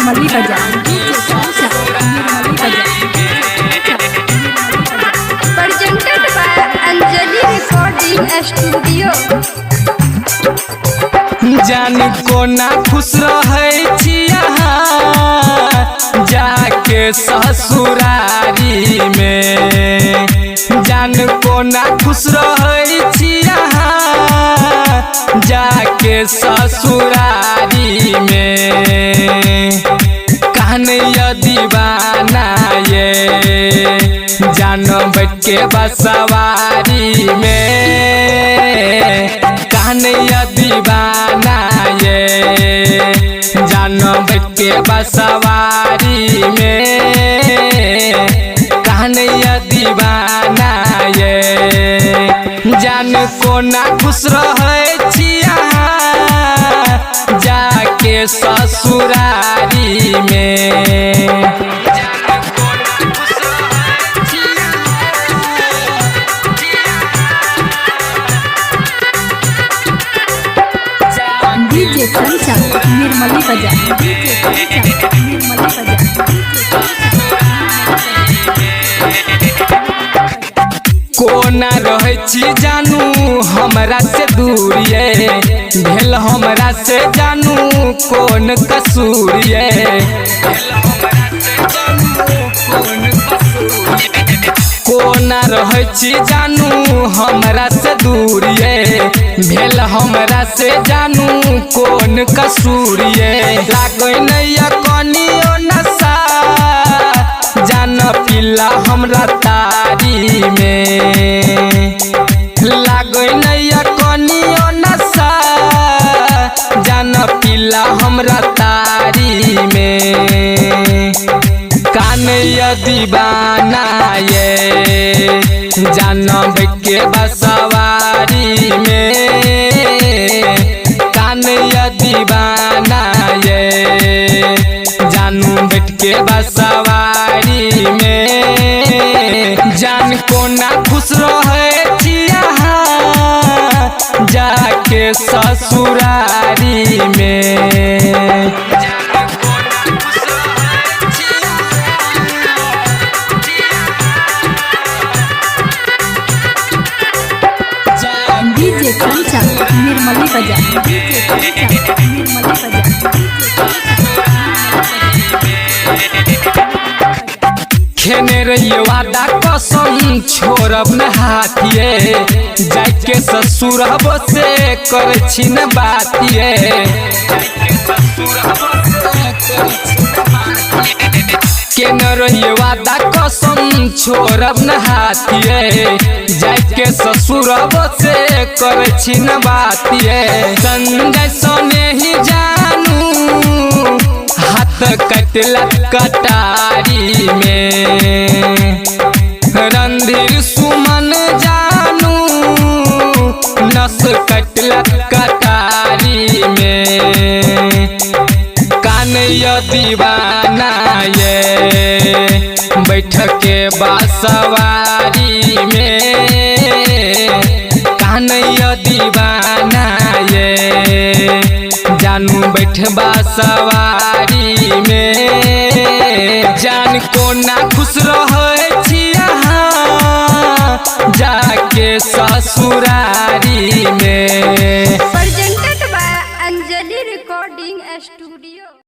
निर्मली बाजार निर्मली बाजार presented by Anjali recording studio. जान कोना खुश रहे जाके ससुरारी में, जान कोना खुश रहे जाके ससुरारी में। कन्हैया दीवाना ये जान बैठ के बसवारी में, कन्हैया दीवाना ये जान बैठ के बसवारी में, कन्हैया दीवाना ये जान कोना खुश रहे जाके ससुरारी में। डीजे कंचन निर्मली बाजार निर्मली बाजार। कोना रहे जानू हमरा से दूर ये, भेल हमरा से जानू कौन कसूर ये। कोना रहे जानू हमरा से दूर ये, भेल हमरा से जानू कौन कसूर ये। लागै नैया कनियो नशा जान पिला हमरा तारी में, लागै नैया कनियो नशा जान पिला हमरा तारी में। कन्हैया दीवाना ये जान बैठ के बसवारी में, कन्हैया दीवाना ये जानू बैठ के बसवारी में। जान कोना खुश रहे जाके ससुरारी में। डीजे कंचन निर्मली बाजार निर्मली बाजार। खेने रहिए वादा कसम छोड़ब न हाथिए, जाके ससुरब से कर छिन बातिए। केने रहिए वादा कसम छोड़ब न हाथिए, जाके ससुरब से कर छिन बातिए। संजय सोने ही जानू हाथ कटला कटारी में, रणधीर सुमन जानू नस कटला कटारी में। कन्हैया दीवाना ये बैठ के बसवारी में, कन्हैया दीवाना ये जानू बैठ बसवारी में। जान कोना खुश रहे जाके ससुरारी में। presented by Anjali recording studio.